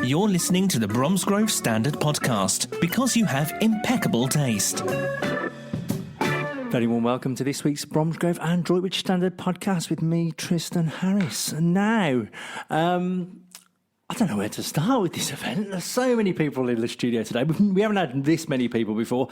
You're listening to the Bromsgrove Standard Podcast because you have impeccable taste. Very warm welcome to this week's Bromsgrove and Droitwich Standard Podcast with me, Tristan Harris. And now, I don't know where to start with this event. There's so many people in the studio today. We haven't had this many people before,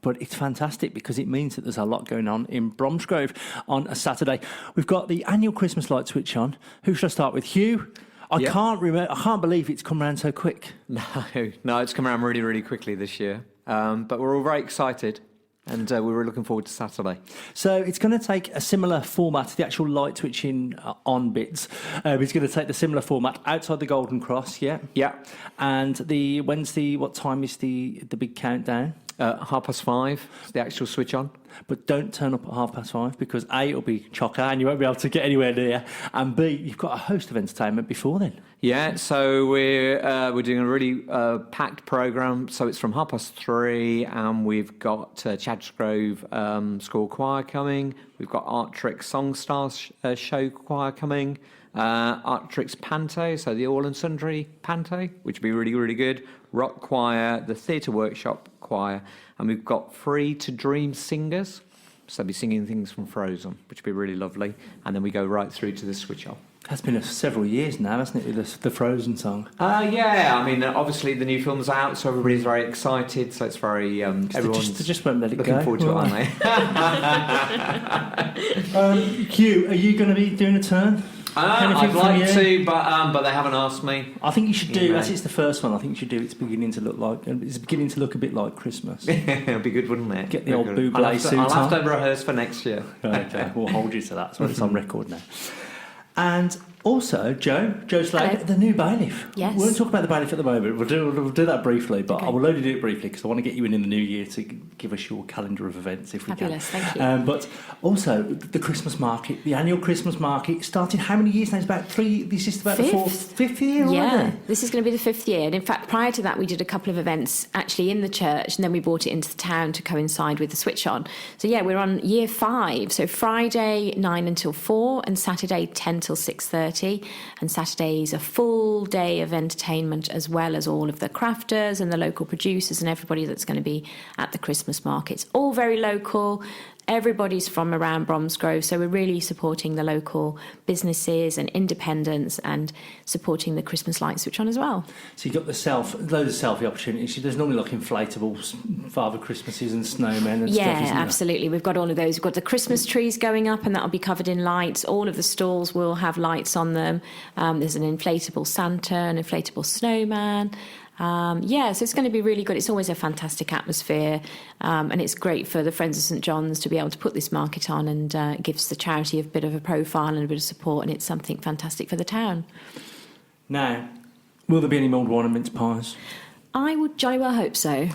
but it's fantastic because it means that there's a lot going on in Bromsgrove on a Saturday. We've got the annual Christmas light switch on. Who should I start with? Hugh? I can't believe it's come around so quick. No, it's come around really, really quickly this year. But we're all very excited. And we were looking forward to Saturday. So it's going to take a similar format, the actual light switching on bits. It's going to take the similar format outside the Golden Cross, yeah? Yeah. And what time is the big countdown? 5:30, the actual switch on. But don't turn up at 5:30 because A, it'll be chocker and you won't be able to get anywhere near. And B, you've got a host of entertainment before then. Yeah, so we're doing a really packed programme. So it's from 3:30 and we've got Chadsgrove School Choir coming. We've got Art Tricks Song Stars Show Choir coming. Art Tricks Panto, so the All and Sundry Panto, which would be really, really good. Rock Choir, the Theatre Workshop Choir, and we've got Free to Dream singers. So they'll be singing things from Frozen, which would be really lovely. And then we go right through to the switch off. That's been several years now, hasn't it, with the Frozen song? Yeah, I mean, obviously the new film's out, so everybody's very excited. So it's very everyone's they just won't let it looking go. forward to it, aren't they? Hugh, are you going to be doing a turn? I'd like to, but they haven't asked me. I think you should do. As it's the first one, I think you should do. It's beginning to look a bit like Christmas. It'd be good, wouldn't it? Get the old Bublé suit on. I'll have to rehearse for next year. Okay, we'll hold you to that. So it's on record now. And also, Joe Slade, the new bailiff. Yes. We won't talk about the bailiff at the moment. We'll do that briefly, but okay. I will only do it briefly because I want to get you in the new year to give us your calendar of events if we Fabulous, can. Thank you. But also, the Christmas market, the annual Christmas market, started how many years now? It's about 3. This is about the fifth year. Yeah, already? this is going to be the 5th year. And in fact, prior to that, we did a couple of events actually in the church, and then we brought it into the town to coincide with the switch on. So yeah, we're on year 5. So Friday 9 until 4, and Saturday 10 till 6:30. And Saturday's a full day of entertainment, as well as all of the crafters and the local producers and everybody that's going to be at the Christmas markets. All very local. Everybody's from around Bromsgrove, so we're really supporting the local businesses and independents and supporting the Christmas light switch on as well. So you've got loads of selfie opportunities. There's normally like inflatables, Father Christmases and snowmen and stuff, isn't there? Yeah, absolutely. We've got all of those. We've got the Christmas trees going up and that'll be covered in lights. All of the stalls will have lights on them. There's an inflatable Santa, an inflatable snowman. So it's going to be really good. It's always a fantastic atmosphere, and it's great for the Friends of St John's to be able to put this market on, and it gives the charity a bit of a profile and a bit of support, and it's something fantastic for the town. Now, will there be any mulled wine and mince pies? I would jolly well hope so. Might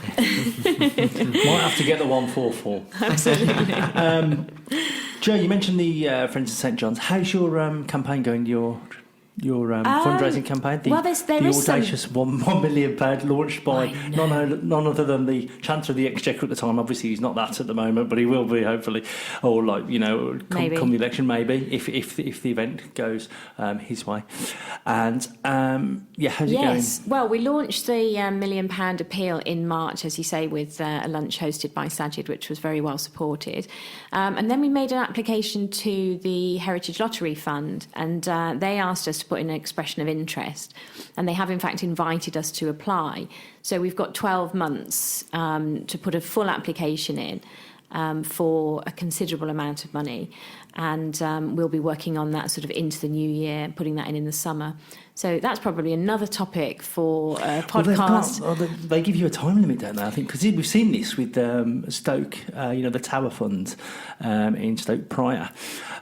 have to get the 144. Absolutely. Joe, you mentioned the Friends of St John's. How's your campaign going? Your fundraising campaign, the audacious £1 million launched by none other than the Chancellor of the Exchequer at the time. Obviously, he's not that at the moment, but he will be hopefully, or come the election, maybe if the event goes his way. And how's it going? Well, we launched the £1 million appeal in March, as you say, with a lunch hosted by Sajid, which was very well supported. And then we made an application to the Heritage Lottery Fund, and they asked us to put in an expression of interest, and they have in fact invited us to apply. So we've got 12 months to put a full application in for a considerable amount of money, and we'll be working on that sort of into the new year, putting that in the summer. So that's probably another topic for a podcast. Well, they give you a time limit, don't they? I think because we've seen this with Stoke, the Tower Fund in Stoke Prior.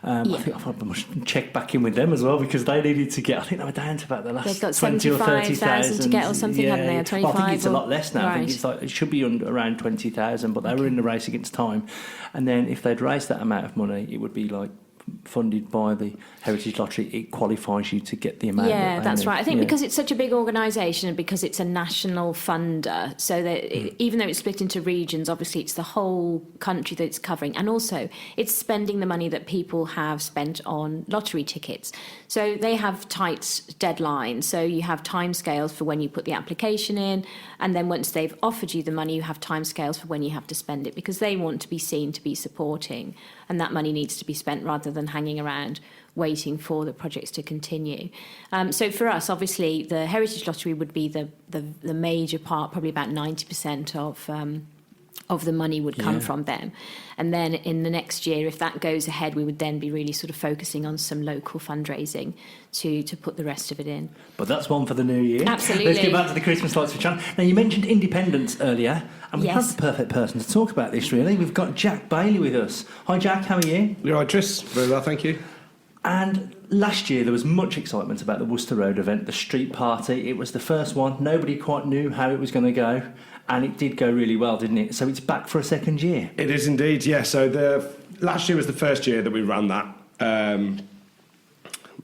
I think I must check back in with them as well because they needed to get. I think they were down to about the last 20 or 30,000 to get or something, hadn't they? Or 25. Well, I think it's a lot less now. Right. I think it should be around 20,000, but they were in the race against time. And then if they'd raised that amount of money, it would be like funded by the Heritage Lottery, it qualifies you to get the amount. Yeah, that's right. I think yeah. because it's such a big organisation and because it's a national funder, so that even though it's split into regions, obviously it's the whole country that it's covering, and also it's spending the money that people have spent on lottery tickets. So they have tight deadlines. So you have timescales for when you put the application in, and then once they've offered you the money, you have timescales for when you have to spend it, because they want to be seen to be supporting, and that money needs to be spent rather than hanging around waiting for the projects to continue. So for us, obviously, the Heritage Lottery would be the major part, probably about 90% of the money would come from them. And then in the next year, if that goes ahead, we would then be really sort of focusing on some local fundraising to put the rest of it in. But that's one for the new year. Absolutely. Let's get back to the Christmas lights switch on. Now, you mentioned independence earlier, and we Yes. have the perfect person to talk about this, really. We've got Jack Bayley with us. Hi, Jack, how are you? You're right, Tris. Very well, thank you. And last year there was much excitement about the Worcester Road event, the street party. It was the first one. Nobody quite knew how it was going to go, and it did go really well, didn't it? So it's back for a second year. It is indeed, yeah. So last year was the first year that we ran that.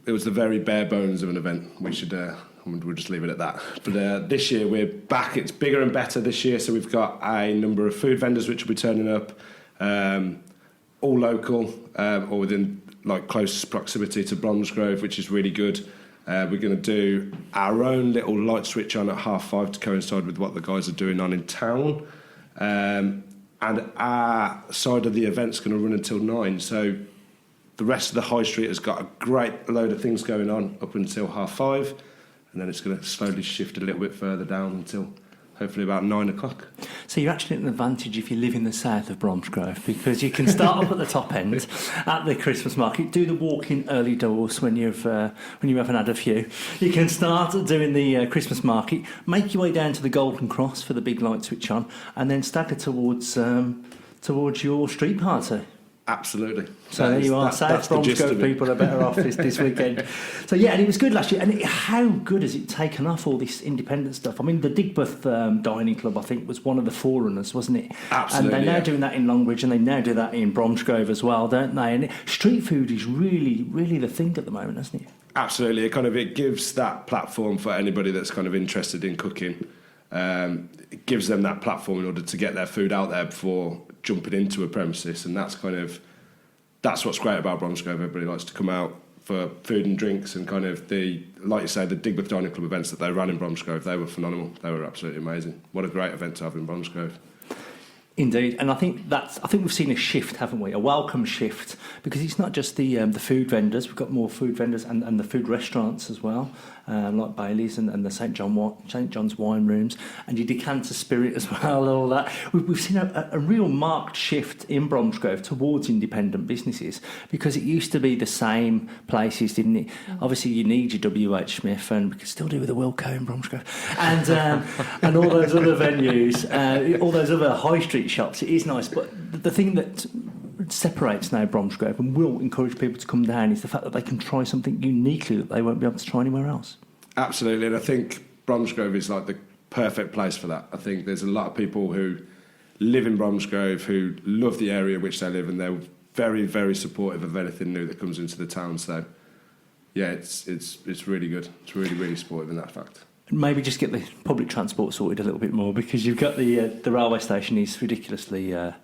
It was the very bare bones of an event. We'll just leave it at that. But this year we're back. It's bigger and better this year. So we've got a number of food vendors which will be turning up, all local or within like close proximity to Bromsgrove, which is really good. We're going to do our own little light switch on at 5:30 to coincide with what the guys are doing on in town. And our side of the event's going to run until 9. So the rest of the high street has got a great load of things going on up until 5:30. And then it's going to slowly shift a little bit further down until hopefully about 9 o'clock. So you're actually at an advantage if you live in the south of Bromsgrove, because you can start up at the top end at the Christmas market, do the walk-in early doors when you haven't had a few. You can start doing the Christmas market, make your way down to the Golden Cross for the big light switch on, and then stagger towards your street party. Absolutely. So there you are. South Bromsgrove people are better off this weekend. So yeah, and it was good last year. And how good has it taken off all this independent stuff? I mean, the Digbeth Dining Club, I think, was one of the forerunners, wasn't it? Absolutely. And they're now doing that in Longbridge, and they now do that in Bromsgrove as well, don't they? And street food is really, really the thing at the moment, isn't it? Absolutely. It gives that platform for anybody that's kind of interested in cooking. It gives them that platform in order to get their food out there before jumping into a premises, and that's what's great about Bromsgrove. Everybody likes to come out for food and drinks, and like you say, the Digbeth Dining Club events that they ran in Bromsgrove, they were phenomenal. They were absolutely amazing. What a great event to have in Bromsgrove. Indeed, and I think we've seen a shift, haven't we? A welcome shift, because it's not just the food vendors. We've got more food vendors and the food restaurants as well, like Bailey's and the St John's wine rooms, and your decanter spirit as well. All that we've seen a real marked shift in Bromsgrove towards independent businesses, because it used to be the same places, didn't it? Obviously, you need your WH Smith, and we can still do with a Wilco in Bromsgrove, and all those other venues, all those other high street shops. It is nice, but the thing that separates now Bromsgrove and will encourage people to come down is the fact that they can try something uniquely that they won't be able to try anywhere else. Absolutely, and I think Bromsgrove is like the perfect place for that. I think there's a lot of people who live in Bromsgrove who love the area in which they live, and they're very, very supportive of anything new that comes into the town. So yeah, it's really good. It's really, really supportive in that fact. Maybe just get the public transport sorted a little bit more, because you've got the railway station is ridiculously a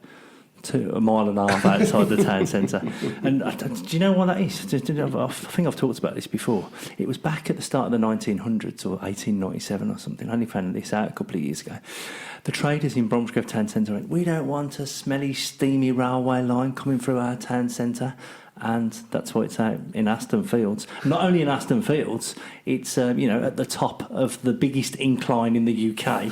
mile and a half outside the town centre. And do you know why that is? I think I've talked about this before. It was back at the start of the 1900s or 1897 or something. I only found this out a couple of years ago. The traders in Bromsgrove town centre went, "We don't want a smelly, steamy railway line coming through our town centre." And that's why it's out in Aston Fields. Not only in Aston Fields, it's at the top of the biggest incline in the UK,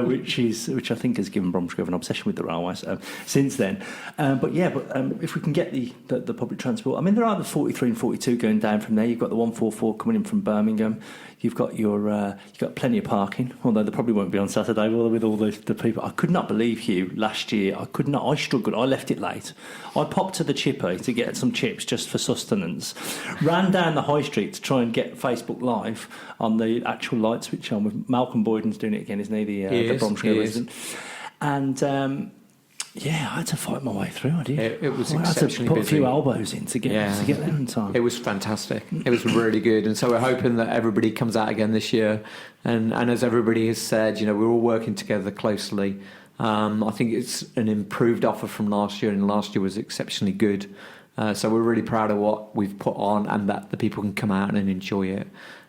which I think has given Bromsgrove an obsession with the railways since then. But if we can get the public transport, I mean, there are the 43 and 42 going down from there. You've got the 144 coming in from Birmingham. You've got you've got plenty of parking, although there probably won't be on Saturday with all the people. I could not believe, Hugh, last year. I struggled. I left it late. I popped to the chippy to get some chips just for sustenance. Ran down the high street to try and get Facebook Live on the actual light switch on with Malcolm Boyden's doing it again, isn't he? The Bromsgrove resident. And Yeah, I had to fight my way through. I did. It was I had to exceptionally put busy. a few elbows in to get there in time. It was fantastic. It was really good, and so we're hoping that everybody comes out again this year. And as everybody has said, we're all working together closely. I think it's an improved offer from last year, and last year was exceptionally good. So we're really proud of what we've put on, and that the people can come out and enjoy it.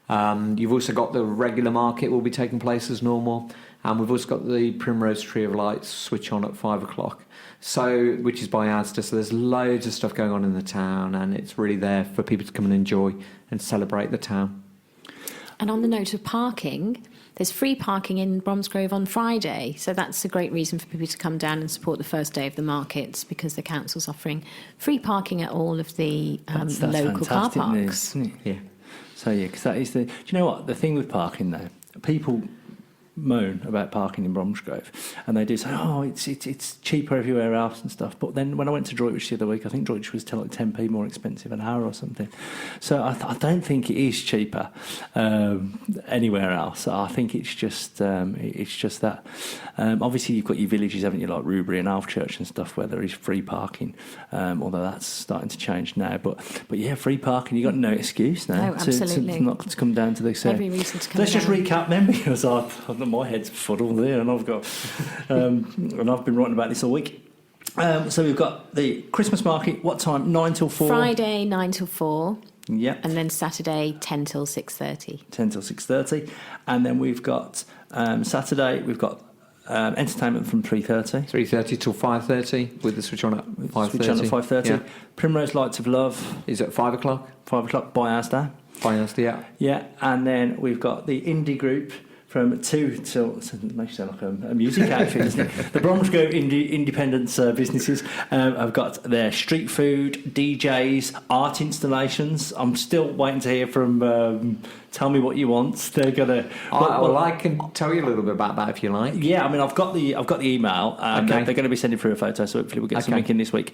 You've also got the regular market will be taking place as normal. And we've also got the Primrose Tree of Lights switch on at 5 o'clock, which is by Asda. So there's loads of stuff going on in the town, and it's really there for people to come and enjoy and celebrate the town. And on the note of parking, there's free parking in Bromsgrove on Friday. So that's a great reason for people to come down and support the first day of the markets, because the council's offering free parking at all of the That's local car fantastic news, parks. isn't it? Yeah. So, because that is do you know what? The thing with parking, though, people moan about parking in Bromsgrove, and they do say, it's cheaper everywhere else and stuff. But then when I went to Droitwich the other week, I think Droitwich was like 10p more expensive an hour or something. So I don't think it is cheaper anywhere else. I think it's just that. Obviously, you've got your villages, haven't you, like Rubery and Alfchurch and stuff, where there is free parking. Although that's starting to change now. But yeah, free parking. You got no excuse now absolutely. to not to come down to this. Every reason to come Let's just down. recap then, because my head's fuddled there, and I've got and I've been writing about this all week. So we've got the Christmas market. What time? 9 till 4. Friday 9 till 4. Yep. And then Saturday 10 till 6:30. 10 till 6:30, and then we've got Saturday. We've got entertainment from 3:30. 3:30 till 5:30 with the switch on at 5:30. Switch on at 5:30. Yeah. Primrose Lights of Love Is it 5 o'clock? 5 o'clock by Asda. Finance, yeah. Yeah, and then we've got the indie group from 2 till, it makes you sound like a music outfit, doesn't it? The Bromsgrove independent businesses have got their street food, DJs, art installations. I'm still waiting to hear from Tell Me What You Want. They're gonna. I can tell you a little bit about that if you like. Yeah, I mean, I've got the email. Okay. They're going to be sending through a photo, so hopefully we'll get something in this week.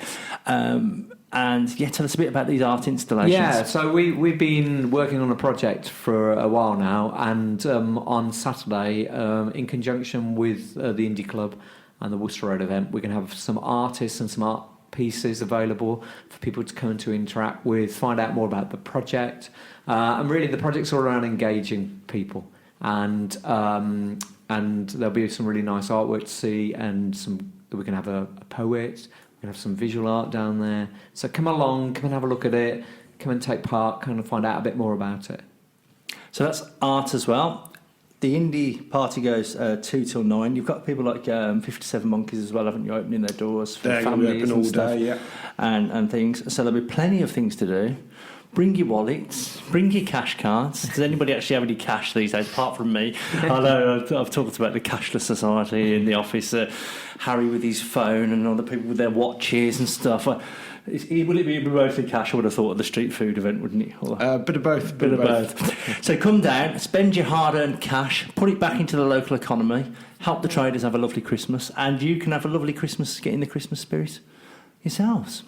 And yeah, tell us a bit about these art installations. Yeah, so we've been working on a project for a while now, and on Saturday, in conjunction with the Indie Club and the Worcester Road event, we're going to have some artists and some art pieces available for people to come and to interact with, find out more about the project. And really the project's all around engaging people. And there'll be some really nice artwork to see, and we can have a poet. We have some visual art down there. So come along, come and have a look at it, come and take part, kind of find out a bit more about it. So that's art as well. The indie party goes 2 till 9. You've got people like 57 Monkeys as well, haven't you, opening their doors for They're families open and all stuff, day, yeah. and things. So there'll be plenty of things to do. Bring your wallets, bring your cash cards. Does anybody actually have any cash these days, apart from me? I know I've talked about the cashless society in the office, Harry with his phone and other people with their watches and stuff. Will it be mostly cash? I would have thought at the street food event, wouldn't it? Bit of both. Bit of both. So come down, spend your hard-earned cash, put it back into the local economy, help the traders have a lovely Christmas, and you can have a lovely Christmas, get in the Christmas spirit yourselves.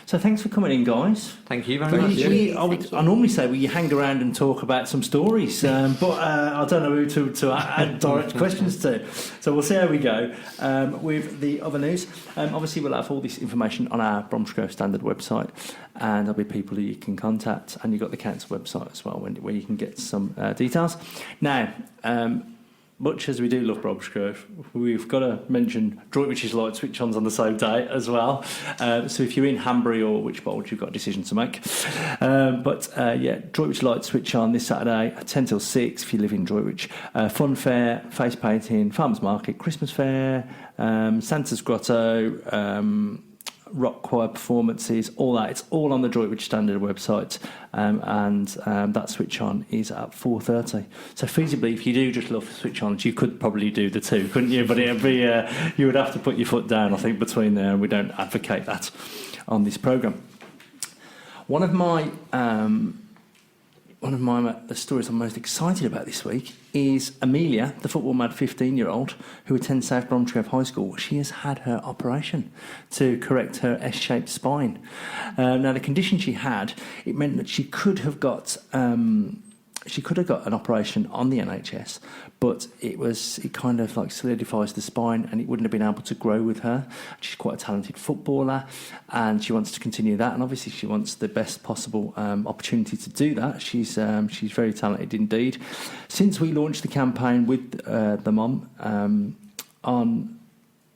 So thanks for coming in, guys. Thank you very much. I normally say you hang around and talk about some stories, but I don't know who to add direct questions to. So we'll see how we go with the other news. Obviously, we'll have all this information on our Bromsgrove Standard website, and there'll be people who you can contact, and you've got the council website as well, where you can get some details. Now, much as we do love Bromsgrove, we've got to mention Droitwich's light switch-ons on the same day as well. So if you're in Hanbury or Wychbold, you've got a decision to make. Droitwich light switch-on this Saturday at 10 till 6 if you live in Droitwich. Fun fair, face painting, farmers market, Christmas fair, Santa's Grotto, rock choir performances, all that. It's all on the Droitwich Standard website, and that switch on is at 4:30. So feasibly, if you do just love switch ons, you could probably do the two, couldn't you? But it'd be you would have to put your foot down, I think, between there, and we don't advocate that on this programme. One of the stories I'm most excited about this week is Amelia, the football mad 15-year-old who attends South Bromsgrove High School. She has had her operation to correct her S-shaped spine. Now, the condition she had, it meant that she could have got she could have got an operation on the NHS, but it kind of like solidifies the spine and it wouldn't have been able to grow with her. She's quite a talented footballer and she wants to continue that, and obviously she wants the best possible opportunity to do that. She's very talented indeed. Since we launched the campaign with the mum on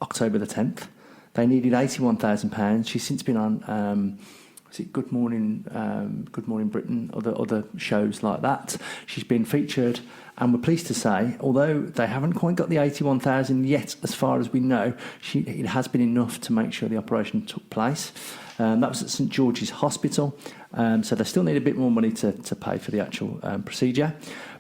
October the 10th, they needed £81,000. She's since been on was it Good Morning Britain, other shows like that. She's been featured, and we're pleased to say, although they haven't quite got the 81,000 yet, as far as we know, it has been enough to make sure the operation took place. That was at St George's Hospital, so they still need a bit more money to pay for the actual procedure.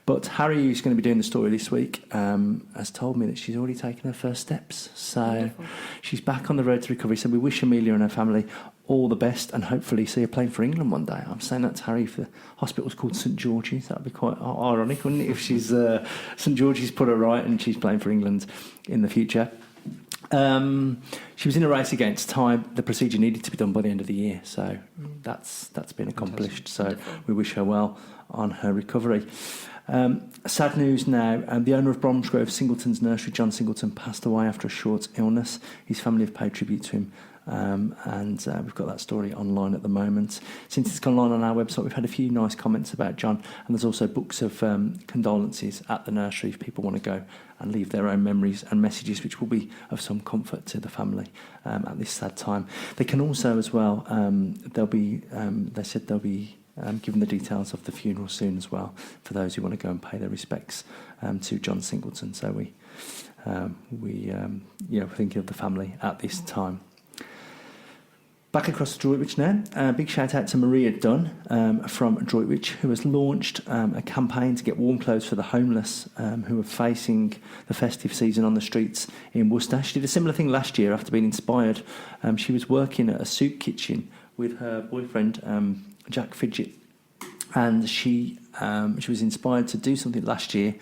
But Harry, who's going to be doing the story this week, has told me that she's already taken her first steps. So wonderful. She's back on the road to recovery. So we wish Amelia and her family all the best and hopefully see her playing for England one day. I'm saying that to Harry, if the hospital's called St George's. That would be quite ironic, wouldn't it, if she's St George's put her right and she's playing for England in the future. She was in a race against time. The procedure needed to be done by the end of the year, so that's been accomplished. So we wish her well on her recovery. Sad news now. The owner of Bromsgrove Singleton's nursery, John Singleton, passed away after a short illness. His family have paid tribute to him, and we've got that story online at the moment. Since it's gone online on our website, we've had a few nice comments about John, and there's also books of condolences at the nursery if people want to go and leave their own memories and messages, which will be of some comfort to the family at this sad time. They can also, as well, they said they'll be given the details of the funeral soon as well for those who want to go and pay their respects to John Singleton. So we thinking of the family at this time. Back across to Droitwich now. Big shout out to Maria Dunn from Droitwich, who has launched a campaign to get warm clothes for the homeless who are facing the festive season on the streets in Worcester. She did a similar thing last year after being inspired. She was working at a soup kitchen with her boyfriend, Jack Fidget, and she was inspired to do something last year.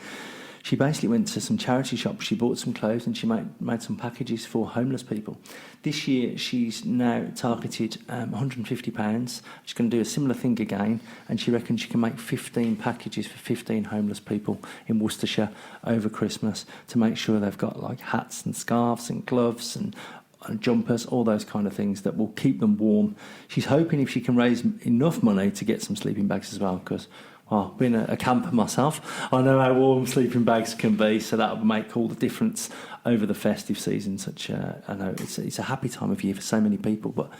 She basically went to some charity shops, she bought some clothes and she made some packages for homeless people. This year she's now targeted £150. She's going to do a similar thing again, and she reckons she can make 15 packages for 15 homeless people in Worcestershire over Christmas to make sure they've got like hats and scarves and gloves and jumpers, all those kind of things that will keep them warm. She's hoping if she can raise enough money to get some sleeping bags as well, because, well, being a camper myself, I know how warm sleeping bags can be, so that will make all the difference over the festive season. I know it's a happy time of year for so many people, but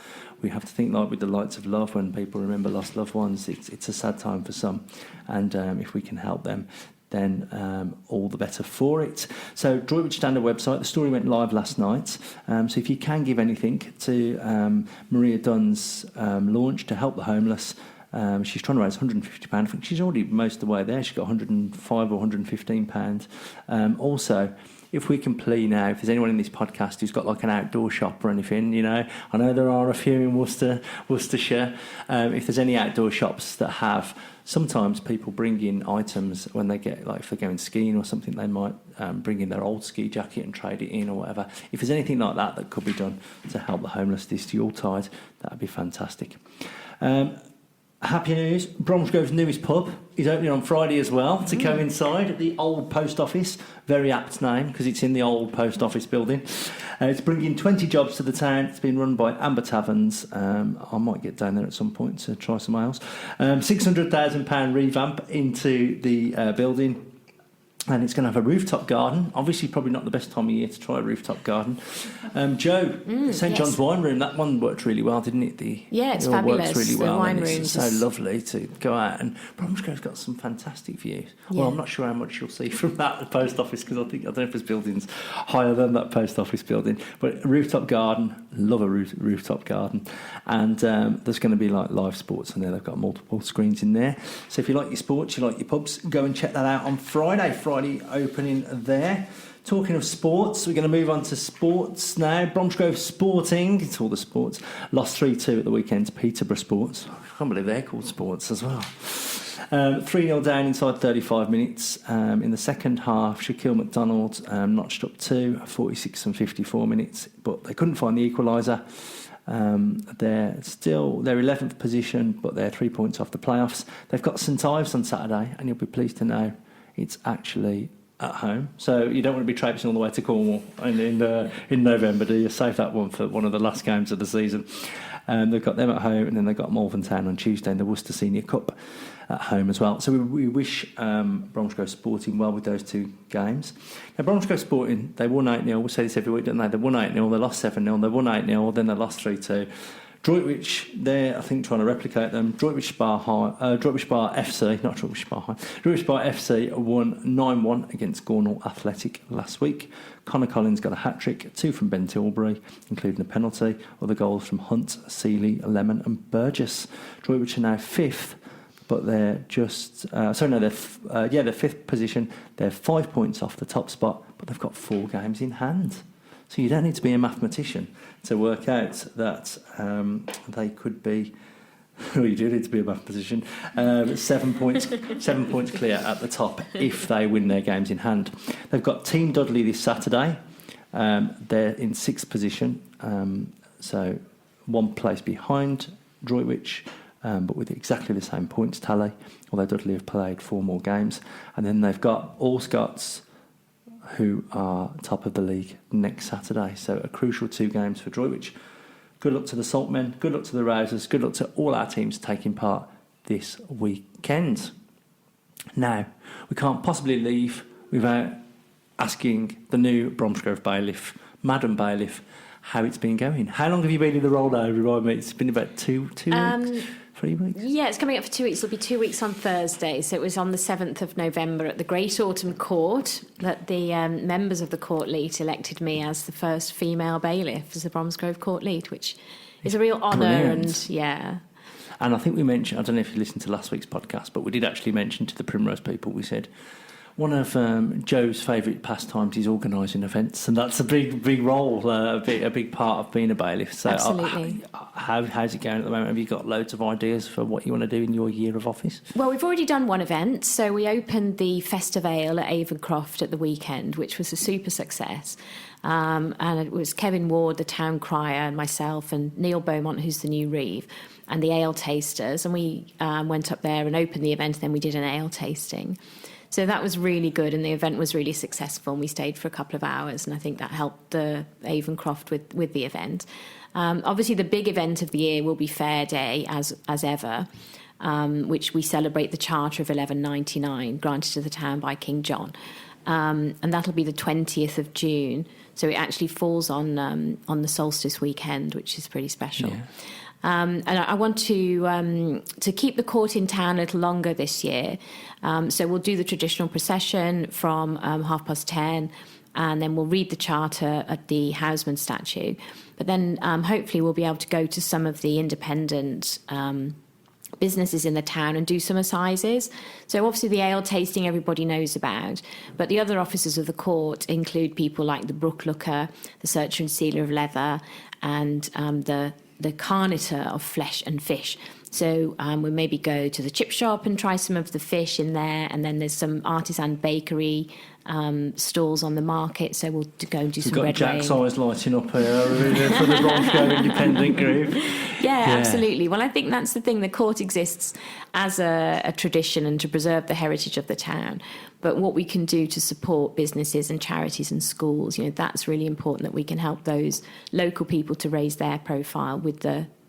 we have to think like with the lights of love when people remember lost loved ones. It's a sad time for some, and if we can help them, then all the better for it. So Droitwich Standard website, the story went live last night. So if you can give anything to Maria Dunn's launch to help the homeless, she's trying to raise £150. I think she's already most of the way there. She's got £105 or £115. Also, if we can plea now, if there's anyone in this podcast who's got like an outdoor shop or anything, I know there are a few in Worcestershire. If there's any outdoor shops that have, sometimes people bring in items when they get, like if they're going skiing or something, they might bring in their old ski jacket and trade it in or whatever. If there's anything like that that could be done to help the homeless this Yuletide, that would be fantastic. Happy news, Bromsgrove's newest pub is opening on Friday as well to coincide at the old post office. Very apt name because it's in the old post office building. It's bringing 20 jobs to the town. It's been run by Amber Taverns. I might get down there at some point to try some ales. £600,000 revamp into the building. And it's going to have a rooftop garden. Obviously, probably not the best time of year to try a rooftop garden. Joe, St John's Wine Room, that one worked really well, didn't it? It's fabulous. Works really well. The wine and rooms. It's so lovely to go out. And Bromsgrove's got some fantastic views. Yeah. Well, I'm not sure how much you'll see from that post office because I don't know if there's buildings higher than that post office building. But a rooftop garden, love a rooftop garden. And there's going to be like live sports in there. They've got multiple screens in there. So if you like your sports, you like your pubs, go and check that out on Friday opening there. Talking of sports, we're going to move on to sports now. Bromsgrove Sporting, it's all the sports, lost 3-2 at the weekend to Peterborough Sports. I can't believe they're called sports as well. 3-0 down inside 35 minutes. In the second half, Shaquille McDonald notched up 2, 46 and 54 minutes, but they couldn't find the equaliser. They're 11th position, but they're 3 points off the playoffs. They've got St Ives on Saturday, and you'll be pleased to know it's actually at home. So you don't want to be traipsing all the way to Cornwall in November, do you? Save that one for one of the last games of the season. They've got them at home, and then they've got Malvern Town on Tuesday in the Worcester Senior Cup at home as well. So we wish Bromsgrove Sporting well with those two games. Now, Bromsgrove Sporting, they won 8-0. We say this every week, don't they? They won 8-0, they lost 7-0, they won 8-0, then they lost 3-2. Droitwich, they're, I think, trying to replicate them. Droitwich Bar FC, not Droitwich Bar High. Droitwich Bar FC won 9-1 against Gornal Athletic last week. Connor Collins got a hat-trick, 2 from Ben Tilbury, including a penalty. Other goals from Hunt, Seeley, Lemon and Burgess. Droitwich are now 5th, but they're just... they're 5th position. They're 5 points off the top spot, but they've got 4 games in hand. So you don't need to be a mathematician to work out that they could be... Well, you do need to be a mathematician. 7 points clear at the top if they win their games in hand. They've got Team Dudley this Saturday. They're in 6th position, so 1 place behind Droitwich, but with exactly the same points tally, although Dudley have played 4 more games. And then they've got All Scots, who are top of the league next Saturday. So a crucial 2 games for Droitwich. Good luck to the Saltmen, good luck to the Rousers, good luck to all our teams taking part this weekend. Now, we can't possibly leave without asking the new Bromsgrove Bailiff, Madam Bailiff, how it's been going. How long have you been in the role now? Remind me, it's been about 2 weeks? 3 weeks? Yeah, it's coming up for 2 weeks. It'll be 2 weeks on Thursday. So it was on the 7th of November at the Great Autumn Court that the members of the Court Leet elected me as the first female bailiff as the Bromsgrove Court Leet, which is a real honour. And yeah. And I think we mentioned, I don't know if you listened to last week's podcast, but we did actually mention to the Primrose people, we said, one of Joe's favourite pastimes is organising events, and that's a big role, a big part of being a bailiff. So absolutely. How's it going at the moment? Have you got loads of ideas for what you want to do in your year of office? Well, we've already done one event. So we opened the Festive Ale at Avon at the weekend, which was a super success. And it was Kevin Ward, the town crier, and myself, and Neil Beaumont, who's the new Reeve, and the ale tasters. And we went up there and opened the event, and then we did an ale tasting. So that was really good, and the event was really successful, and we stayed for a couple of hours, and I think that helped Avon with the event. Obviously, the big event of the year will be Fair Day, as ever, which we celebrate the Charter of 1199, granted to the town by King John. And that'll be the 20th of June, so it actually falls on the solstice weekend, which is pretty special. Yeah. And I want to keep the court in town a little longer this year. So we'll do the traditional procession from 10:30, and then we'll read the charter at the Houseman statue. But then hopefully we'll be able to go to some of the independent businesses in the town and do some assizes. So obviously the ale tasting everybody knows about, but the other officers of the court include people like the brook looker, the searcher and sealer of leather, and the carnitor of flesh and fish. So we'll maybe go to the chip shop and try some of the fish in there, and then there's some artisan bakery stalls on the market, so we'll go and do some red We've got Jack's eyes lighting up here for the Bromsgrove Independent Group. Yeah, absolutely. Well, I think that's the thing. The court exists as a tradition and to preserve the heritage of the town. But what we can do to support businesses and charities and schools, that's really important, that we can help those local people to raise their profile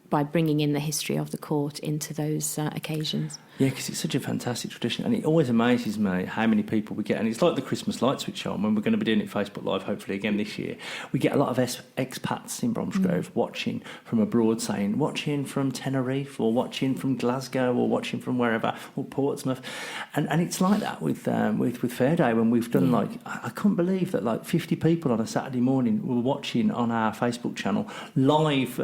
by bringing in the history of the court into those occasions. Yeah, because it's such a fantastic tradition, and it always amazes me how many people we get. And it's like the Christmas lights switch on, when we're going to be doing it Facebook Live, hopefully again this year. We get a lot of expats in Bromsgrove watching from abroad, saying, watching from Tenerife, or watching from Glasgow, or watching from wherever, or Portsmouth. And it's like that with Fair Day, when we've done I couldn't believe that 50 people on a Saturday morning were watching on our Facebook channel live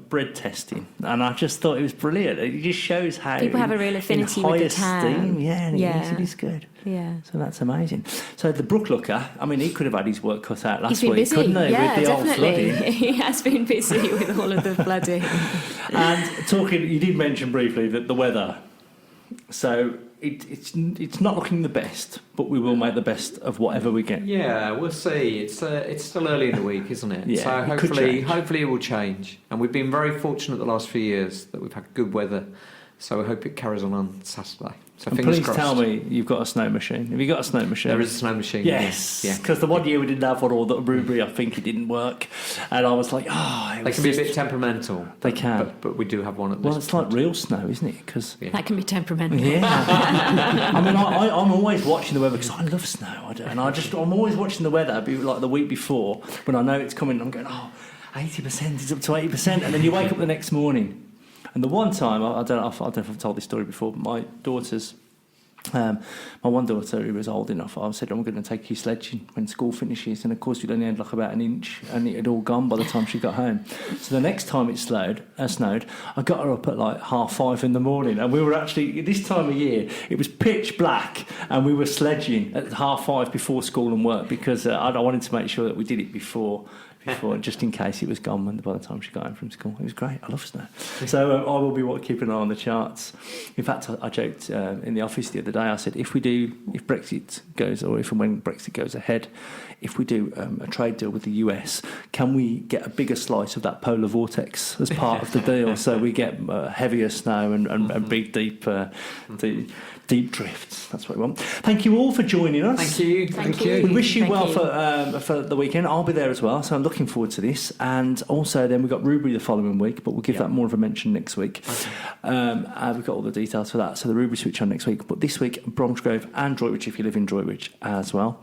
bread testing. And I just thought it was brilliant. It just shows how people have a real affinity with the town. It is good. Yeah. So that's amazing. So the brook looker, he could have had his work cut out last week, busy. Couldn't he? Yeah, with the definitely. Old flooding. He has been busy with all of the flooding. And you did mention briefly that the weather. So it's not looking the best, but we will make the best of whatever we get. Yeah, we'll see. It's still early in the week, isn't it? Yeah, so it could change. hopefully it will change. And we've been very fortunate the last few years that we've had good weather. So I hope it carries on Saturday. So And fingers please crossed. tell me you've got a snow machine. Have you got a snow machine? There is a snow machine. Yes, Yeah. because the one year we didn't have one, or the Ruby, I think it didn't work, and I was like, They can be a bit temperamental. They can. But we do have one at this Well, it's like real snow, isn't it? Because That can be temperamental. yeah, I mean, I'm always watching the weather because I love snow. I'm always watching the weather. Be like the week before when I know it's coming. I'm going, 80%. It's up to 80%, and then you wake up the next morning. And the one time, I don't know if I've told this story before, but my daughters. My one daughter, who was old enough, I said, I'm going to take you sledging when school finishes. And of course, we'd only had like about an inch, and it had all gone by the time she got home. So the next time it snowed, I got her up at like 5:30 in the morning. And we were actually, this time of year, it was pitch black, and we were sledging at 5:30 before school and work because I wanted to make sure that we did it before, just in case it was gone by the time she got home from school. It was great. I love snow. So I will be keeping an eye on the charts. In fact, I joked in the office the other day, I said, if Brexit goes, or if and when Brexit goes ahead, if we do a trade deal with the US, can we get a bigger slice of that polar vortex as part of the deal so we get heavier snow and big, deep drifts? That's what we want. Thank you all for joining us. Thank you. Thank you. We wish you Thank well you. for the weekend. I'll be there as well, so I'm looking forward to this. And also, then we've got Ruby the following week, but we'll give that more of a mention next week. Okay. We've got all the details for that. So the Ruby switch on next week, but this week Bromsgrove and Droitwich if you live in Droitwich as well.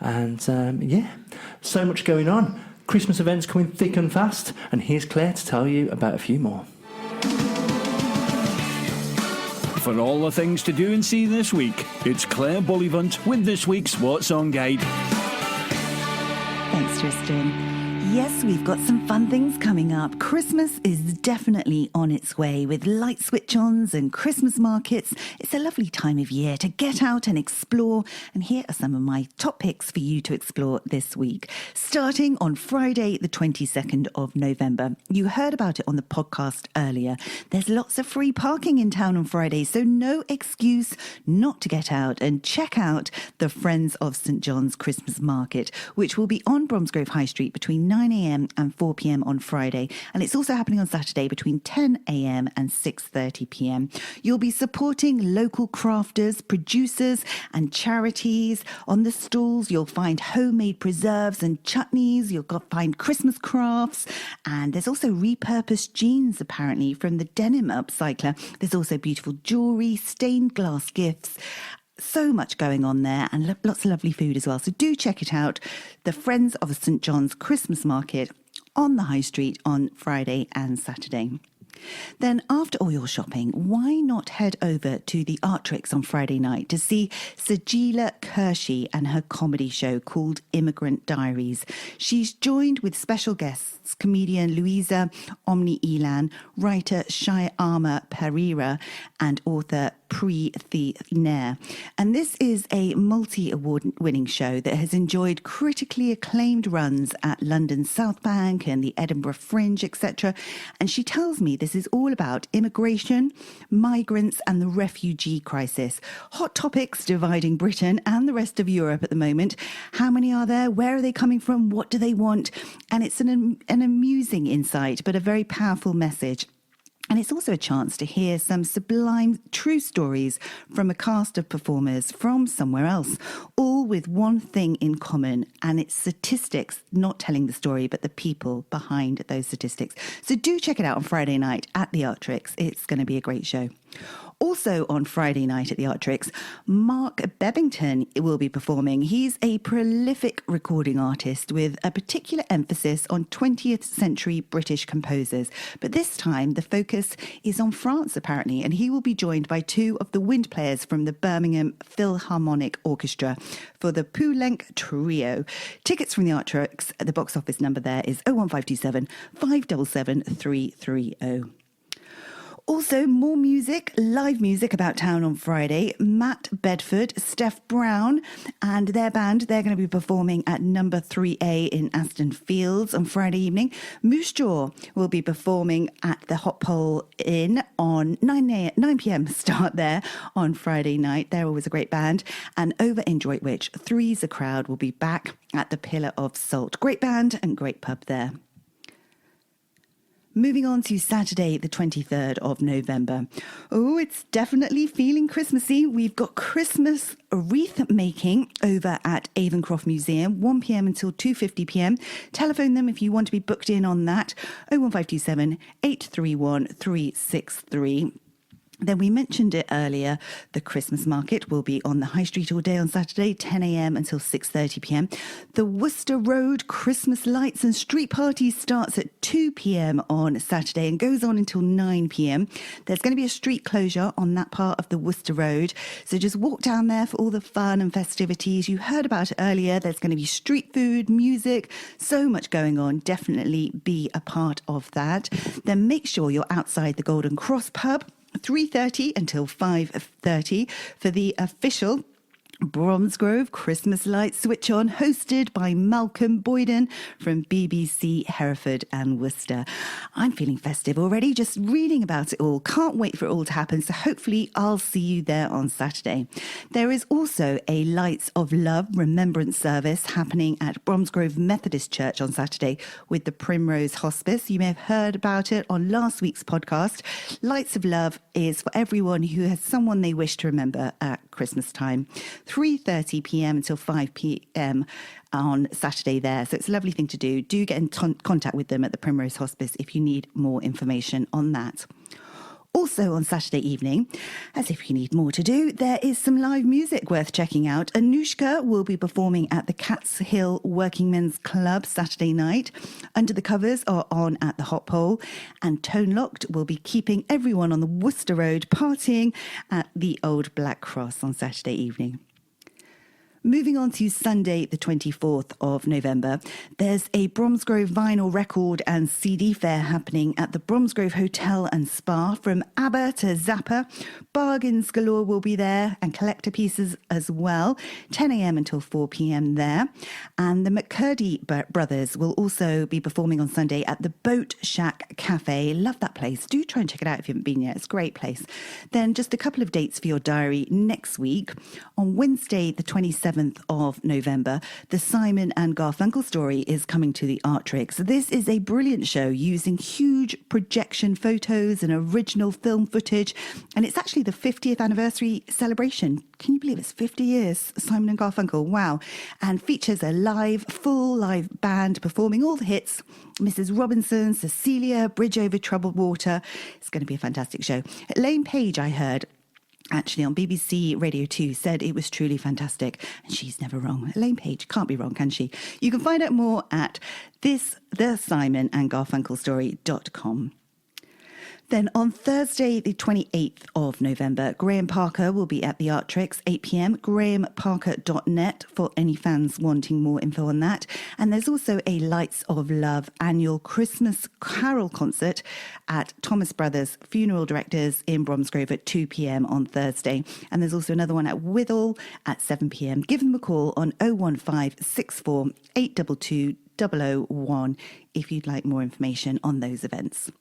And so much going on. Christmas events coming thick and fast. And here's Claire to tell you about a few more. For all the things to do and see this week, it's Claire Bullivant with this week's What's On Guide. Thanks, Tristan. Yes, we've got some fun things coming up. Christmas is definitely on its way with light switch-ons and Christmas markets. It's a lovely time of year to get out and explore. And here are some of my top picks for you to explore this week. Starting on Friday, the 22nd of November. You heard about it on the podcast earlier. There's lots of free parking in town on Friday, so no excuse not to get out and check out the Friends of St John's Christmas Market, which will be on Bromsgrove High Street between 9 a.m. and 4 p.m. on Friday. And it's also happening on Saturday between 10 a.m. and 6:30 p.m. You'll be supporting local crafters, producers and charities. On the stalls, you'll find homemade preserves and chutneys. You'll find Christmas crafts. And there's also repurposed jeans, apparently, from the denim upcycler. There's also beautiful jewellery, stained glass gifts. So much going on there, and lots of lovely food as well. So do check it out. The Friends of St John's Christmas Market on the High Street on Friday and Saturday. Then after all your shopping, why not head over to the Artrix on Friday night to see Sajila Kershi and her comedy show called Immigrant Diaries. She's joined with special guests, comedian Louisa Omni Elan, writer Shyama Pereira, and author Preeti Nair. And this is a multi-award winning show that has enjoyed critically acclaimed runs at London's South Bank and the Edinburgh Fringe, etc. And she tells me this is all about immigration, migrants and the refugee crisis. Hot topics dividing Britain and the rest of Europe at the moment. How many are there? Where are they coming from? What do they want? And it's an amusing insight, but a very powerful message. And it's also a chance to hear some sublime true stories from a cast of performers from somewhere else, all with one thing in common, and it's statistics, not telling the story, but the people behind those statistics. So do check it out on Friday night at the Artrix. It's going to be a great show. Also on Friday night at the Artrix, Mark Bebbington will be performing. He's a prolific recording artist with a particular emphasis on 20th century British composers. But this time the focus is on France, apparently, and he will be joined by two of the wind players from the Birmingham Philharmonic Orchestra for the Poulenc Trio. Tickets from the Artrix, the box office number there is 01527 577 330. Also, more music, live music about town on Friday. Matt Bedford, Steph Brown and their band, they're going to be performing at number 3A in Aston Fields on Friday evening. Moose Jaw will be performing at the Hot Pole Inn on 9 p.m. start there on Friday night. They're always a great band. And over in Droitwich, Three's a Crowd will be back at the Pillar of Salt. Great band and great pub there. Moving on to Saturday, the 23rd of November. Oh, it's definitely feeling Christmassy. We've got Christmas wreath making over at Avencroft Museum, 1 p.m. until 2:50 p.m. Telephone them if you want to be booked in on that, 01527 831 363. Then we mentioned it earlier, the Christmas market will be on the High Street all day on Saturday, 10 a.m. until 6:30 p.m. The Worcester Road Christmas lights and street parties starts at 2 p.m. on Saturday and goes on until 9 p.m. There's going to be a street closure on that part of the Worcester Road, so just walk down there for all the fun and festivities. You heard about it earlier. There's going to be street food, music, so much going on. Definitely be a part of that. Then make sure you're outside the Golden Cross pub, 3:30 until 5:30 for the official Bromsgrove Christmas Light Switch On, hosted by Malcolm Boyden from BBC Hereford and Worcester. I'm feeling festive already, just reading about it all. Can't wait for it all to happen, so hopefully I'll see you there on Saturday. There is also a Lights of Love remembrance service happening at Bromsgrove Methodist Church on Saturday with the Primrose Hospice. You may have heard about it on last week's podcast. Lights of Love is for everyone who has someone they wish to remember at Christmas time. 3:30 p.m. until 5 p.m. on Saturday there. So it's a lovely thing to do. Do get in contact with them at the Primrose Hospice if you need more information on that. Also on Saturday evening, as if you need more to do, there is some live music worth checking out. Anushka will be performing at the Cats Hill Working Men's Club Saturday night. Under the Covers are on at the Hot Pole, and Tone Locked will be keeping everyone on the Worcester Road partying at the Old Black Cross on Saturday evening. Moving on to Sunday, the 24th of November, there's a Bromsgrove vinyl record and CD fair happening at the Bromsgrove Hotel and Spa. From ABBA to Zappa, bargains galore will be there and collector pieces as well, 10 a.m. until 4 p.m. there. And the McCurdy brothers will also be performing on Sunday at the Boat Shack Cafe. Love that place. Do try and check it out if you haven't been yet. It's a great place. Then just a couple of dates for your diary next week. On Wednesday, the 27th of November, the Simon and Garfunkel story is coming to the Artrix. This is a brilliant show using huge projection photos and original film footage, and it's actually the 50th anniversary celebration. Can you believe it's 50 years, Simon and Garfunkel? Wow. And features a full live band performing all the hits. Mrs. Robinson, Cecilia, Bridge Over Troubled Water. It's going to be a fantastic show. Elaine Page, I heard, actually on BBC Radio 2, said it was truly fantastic, and she's never wrong. Elaine Page can't be wrong, can she? You can find out more at thesimonandgarfunkelstory.com. Then on Thursday, the 28th of November, Graham Parker will be at the Artrix, 8 p.m, grahamparker.net for any fans wanting more info on that. And there's also a Lights of Love annual Christmas Carol concert at Thomas Brothers Funeral Directors in Bromsgrove at 2 p.m. on Thursday. And there's also another one at Withall at 7 p.m. Give them a call on 01564 822 001 if you'd like more information on those events.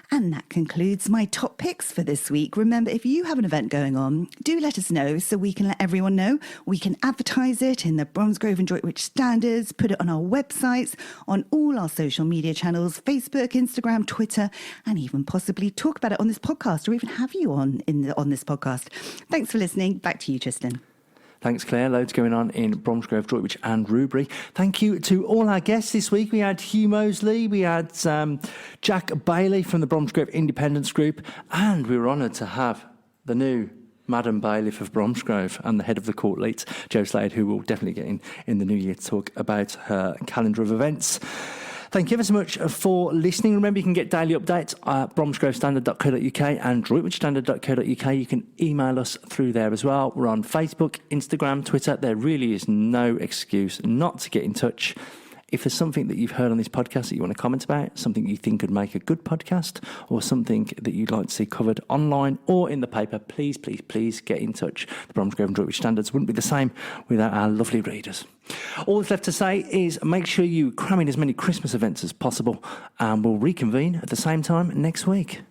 And that concludes my top picks for this week. Remember, if you have an event going on, do let us know so we can let everyone know. We can advertise it in the Bromsgrove and Droitwich Standards, put it on our websites, on all our social media channels, Facebook, Instagram, Twitter, and even possibly talk about it on this podcast or even have you on this podcast. Thanks for listening. Back to you, Tristan. Thanks, Claire. Loads going on in Bromsgrove, Droitwich and Rubery. Thank you to all our guests this week. We had Hugh Moseley, we had Jack Bayley from the Bromsgrove Independence Group, and we were honoured to have the new Madam Bailiff of Bromsgrove and the head of the court, Leet, Jo Slade, who will definitely get in the new year to talk about her calendar of events. Thank you ever so much for listening. Remember, you can get daily updates at bromsgrovestandard.co.uk and droitwichstandard.co.uk. You can email us through there as well. We're on Facebook, Instagram, Twitter. There really is no excuse not to get in touch. If there's something that you've heard on this podcast that you want to comment about, something you think could make a good podcast, or something that you'd like to see covered online or in the paper, please, please, please get in touch. The Bromsgrove and Droitwich Standards wouldn't be the same without our lovely readers. All that's left to say is make sure you cram in as many Christmas events as possible, and we'll reconvene at the same time next week.